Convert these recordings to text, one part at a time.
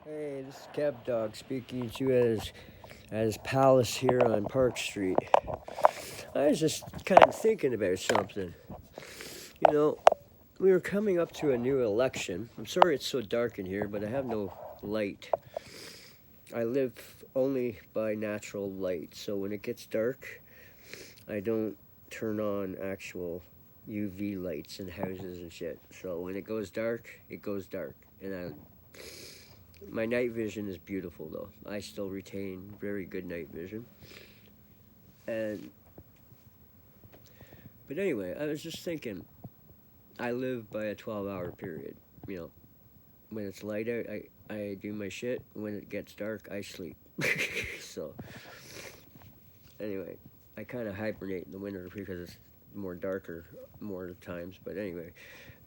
Hey, this is Kev Dog speaking to you as Palace here on Park Street. I was just kind of thinking about something. You know, we were coming up to a new election. I'm sorry it's so dark in here, but I have no light. I live only by natural light, so when it gets dark, I don't turn on actual UV lights in houses and shit. So when it goes dark, it goes dark. My night vision is beautiful though. I still retain very good night vision. And but anyway, I was just thinking I live by a 12-hour period. You know, when it's light out, I do my shit. When it gets dark, I sleep. So anyway, I kind of hibernate in the winter because it's more darker more times. But anyway,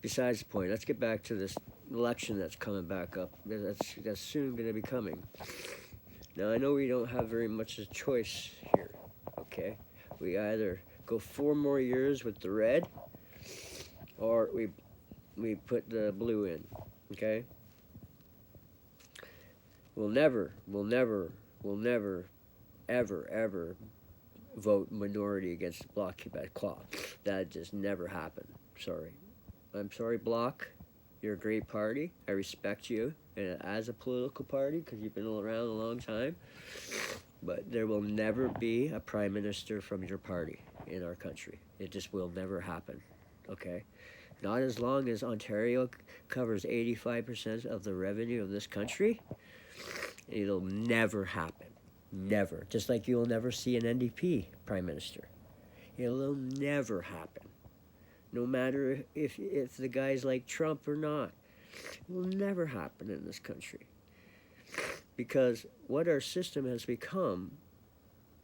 besides the point, let's get back to this election that's coming back up. That's soon going to be coming. Now I know we don't have very much of a choice here. Okay, we either go 4 more years with the red, or we put the blue in. Okay. We'll never, ever vote minority against the Bloc Québécois. That just never happened. Sorry. I'm sorry, Bloc. You're a great party. I respect you as a political party because you've been around a long time. But there will never be a prime minister from your party in our country. It just will never happen. Okay? Not as long as Ontario covers 85% of the revenue of this country. It'll never happen. Never. Just like you'll never see an NDP prime minister. It'll never happen. No matter if the guy's like Trump or not. It will never happen in this country. Because what our system has become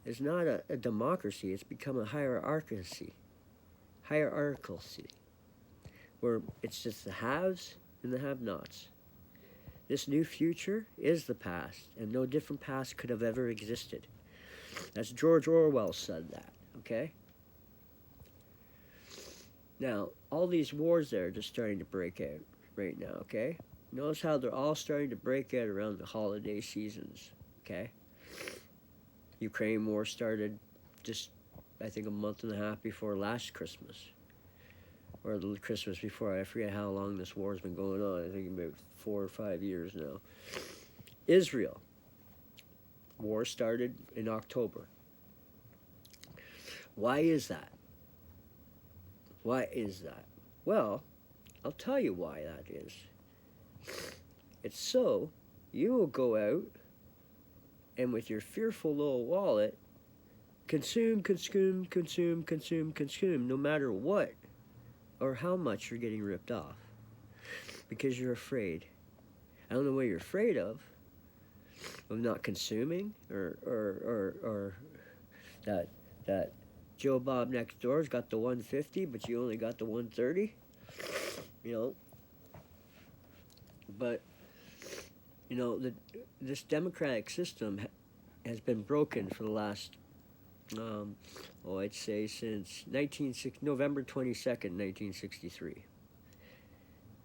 is not a democracy. It's become a hierarchy. Where it's just the haves and the have-nots. This new future is the past, and no different past could have ever existed. That's George Orwell said that, okay? Now, all these wars there are just starting to break out right now, okay? Notice how they're all starting to break out around the holiday seasons, okay? Ukraine war started just, I think, a month and a half before last Christmas. Or the Christmas before. I forget how long this war has been going on. I think about 4 or 5 years now. Israel. War started in October. Why is that? Why is that? Well, I'll tell you why that is. It's so you will go out and with your fearful little wallet consume, no matter what or how much you're getting ripped off because you're afraid. I don't know what you're afraid of not consuming or that Joe Bob next door's got the 150 but you only got the 130, you know. But you know, this democratic system has been broken for the last I'd say since November 22nd, 1963.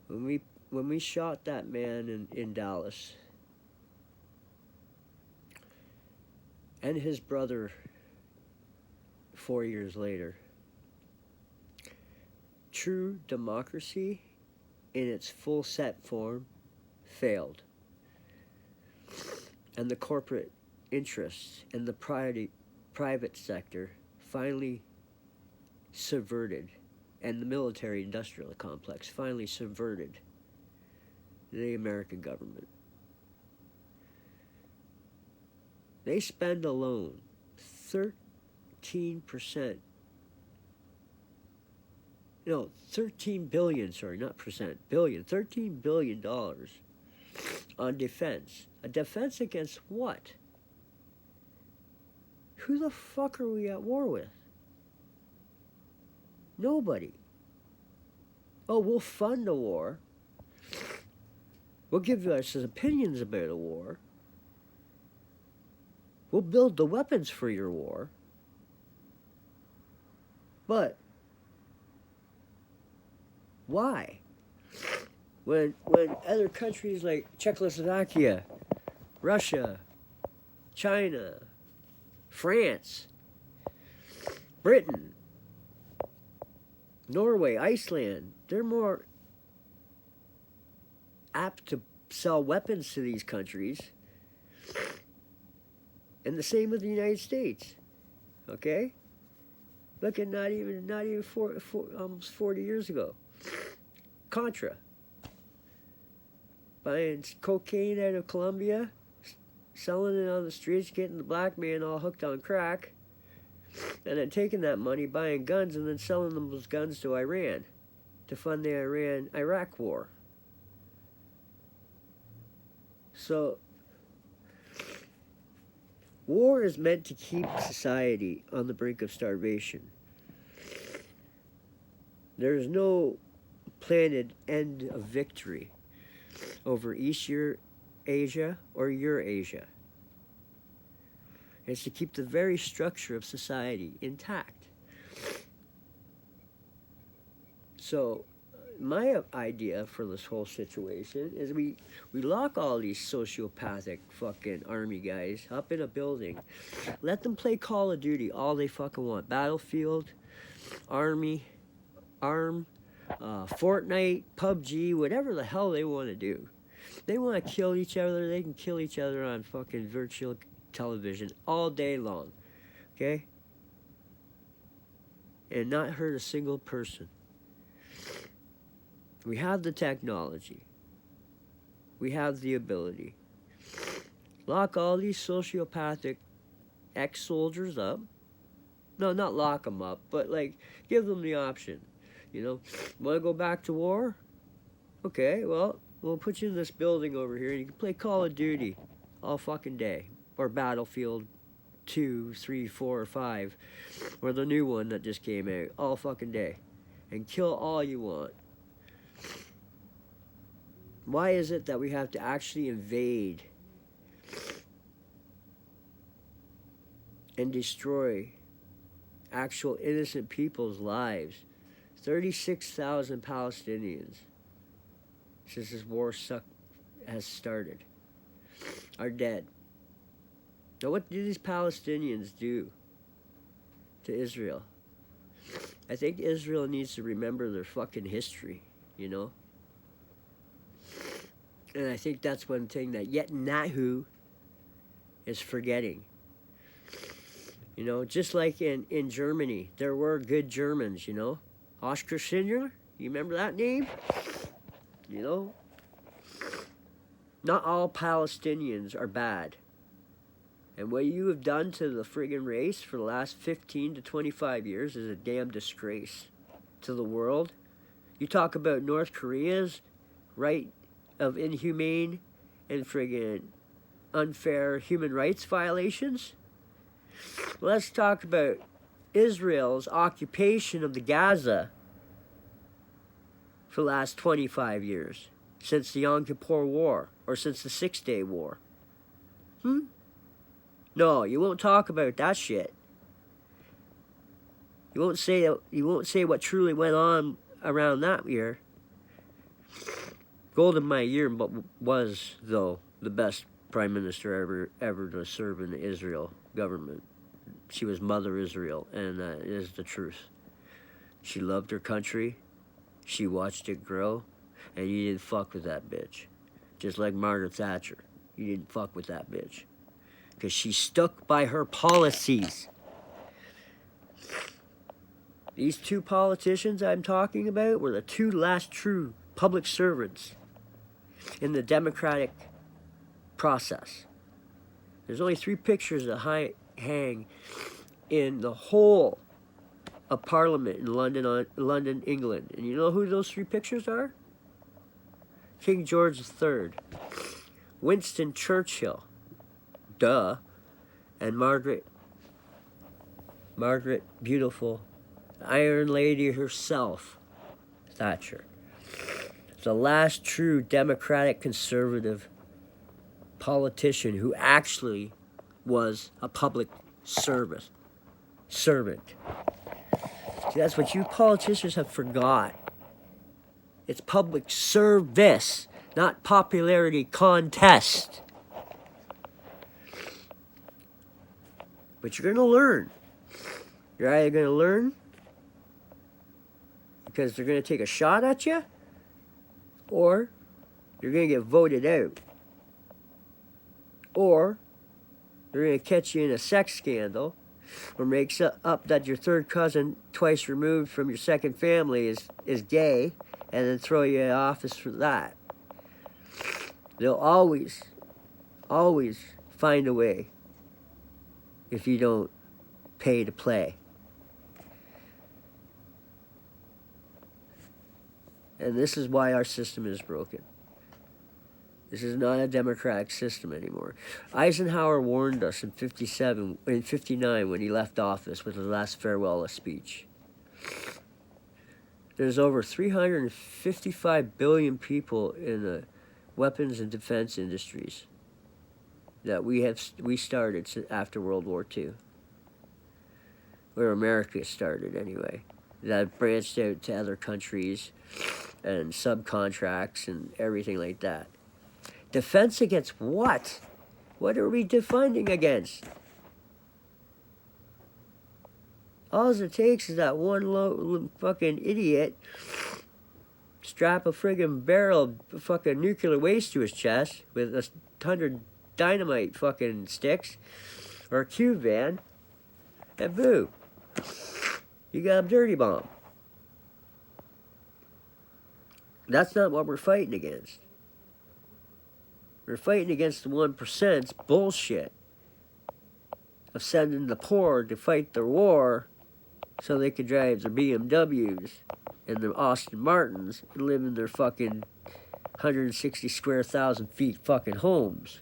When we shot that man in Dallas and his brother 4 years later, true democracy in its full set form failed. And the corporate interests and the private sector finally subverted, and the military-industrial complex finally subverted the American government. They spend alone 13%, no, 13 billion, sorry, not percent, billion, $13 billion on defense. A defense against what? Who the fuck are we at war with? Nobody. Oh, we'll fund a war. We'll give us opinions about a war. We'll build the weapons for your war. But why? When other countries like Czechoslovakia Russia, China, France, Britain, Norway, Iceland, they're more apt to sell weapons to these countries. And the same with the United States. Okay? Look at not even almost 40 years ago. Contra. Buying cocaine out of Colombia, selling it on the streets, getting the black man all hooked on crack, and then taking that money, buying guns, and then selling them those guns to Iran to fund the Iran-Iraq war. So, war is meant to keep society on the brink of starvation. There is no planned end of victory over East Asia or Eurasia. It's to keep the very structure of society intact. So, my idea for this whole situation is we lock all these sociopathic fucking army guys up in a building. Let them play Call of Duty all they fucking want. Battlefield, Army, ARM, Fortnite, PUBG, whatever the hell they want to do. They want to kill each other, they can kill each other on fucking virtual television all day long. Okay? And not hurt a single person. We have the technology. We have the ability. Lock all these sociopathic ex-soldiers up. No, not lock them up, but like give them the option. You know, want to go back to war? Okay, well, we'll put you in this building over here and you can play Call of Duty all fucking day. Or Battlefield 2, 3, 4, or 5. Or the new one that just came out all fucking day. And kill all you want. Why is it that we have to actually invade and destroy actual innocent people's lives? 36,000 Palestinians since this war has started are dead. Now what do these Palestinians do to Israel? I think Israel needs to remember their fucking history, you know? And I think that's one thing that Netanyahu is forgetting. You know, just like in Germany, there were good Germans, you know? Oskar Schindler, you remember that name? You know? Not all Palestinians are bad. And what you have done to the friggin' race for the last 15 to 25 years is a damn disgrace to the world. You talk about North Korea's right of inhumane and friggin' unfair human rights violations. Let's talk about Israel's occupation of the Gaza for the last 25 years, since the Yom Kippur War, or since the 6-Day War. No, you won't talk about that shit. You won't say what truly went on around that year. Golda Meir was, though, the best prime minister ever to serve in the Israel government. She was Mother Israel, and that is the truth. She loved her country. She watched it grow, and you didn't fuck with that bitch. Just like Margaret Thatcher. You didn't fuck with that bitch. Because she stuck by her policies. These two politicians I'm talking about were the two last true public servants in the democratic process. There's only 3 pictures that hang in the whole of Parliament in London, England. And you know who those 3 pictures are? King George III, Winston Churchill, duh, and Margaret beautiful, Iron Lady herself, Thatcher. The last true democratic conservative politician who actually was a public servant. See, that's what you politicians have forgot. It's public service, not popularity contest. But you're going to learn. You're either going to learn because they're going to take a shot at you, or you're going to get voted out. Or they're going to catch you in a sex scandal, or makes up that your third cousin twice removed from your second family is gay, and then throw you in office for that. They'll always find a way if you don't pay to play. And this is why our system is broken. This is not a democratic system anymore. Eisenhower warned us in 59 when he left office with his last farewell speech. There's over 355 billion people in the weapons and defense industries that we started after World War II. Where America started anyway. That branched out to other countries and subcontracts and everything like that. Defense against what? What are we defending against? All it takes is that one fucking idiot strap a friggin' barrel of fucking nuclear waste to his chest with 100 dynamite fucking sticks or a cube van, and boo, you got a dirty bomb. That's not what we're fighting against. We're fighting against the 1%'s bullshit of sending the poor to fight the war so they could drive their BMWs and their Aston Martins and live in their fucking 160 square thousand feet fucking homes.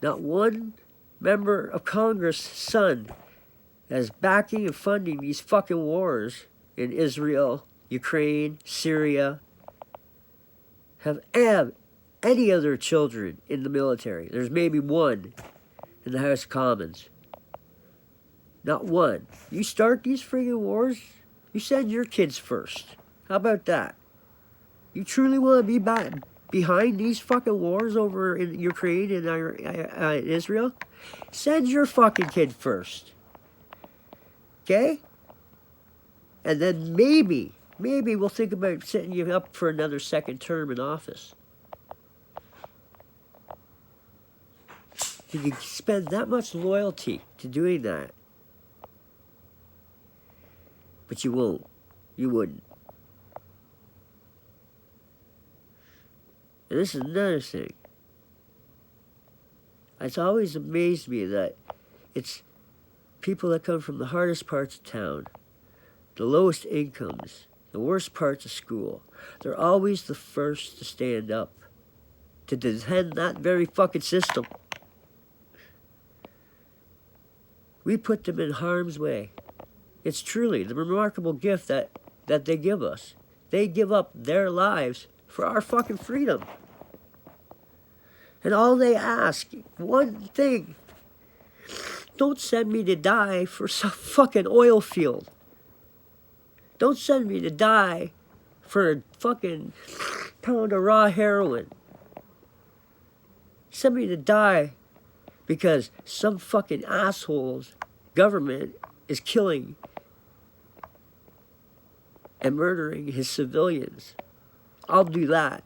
Not one member of Congress' son is backing and funding these fucking wars in Israel, Ukraine, Syria, have any of their children in the military. There's maybe one in the House of Commons. Not one. You start these friggin' wars, you send your kids first. How about that? You truly want to be behind these fucking wars over in Ukraine and Israel? Send your fucking kid first. Okay? And then maybe we'll think about setting you up for another second term in office. You can spend that much loyalty to doing that. But you won't. You wouldn't. And this is another thing. It's always amazed me that it's people that come from the hardest parts of town, the lowest incomes, the worst parts of school. They're always the first to stand up to defend that very fucking system. We put them in harm's way. It's truly the remarkable gift that they give us. They give up their lives for our fucking freedom. And all they ask, one thing, don't send me to die for some fucking oil field. Don't send me to die for a fucking pound of raw heroin. Send me to die because some fucking asshole's government is killing and murdering his civilians. I'll do that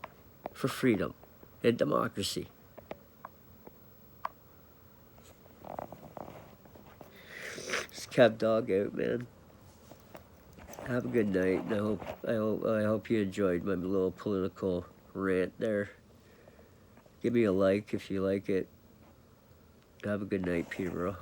for freedom and democracy. It's Kev Dog out, man. Have a good night, and I hope you enjoyed my little political rant there. Give me a like if you like it. Have a good night, Peterborough.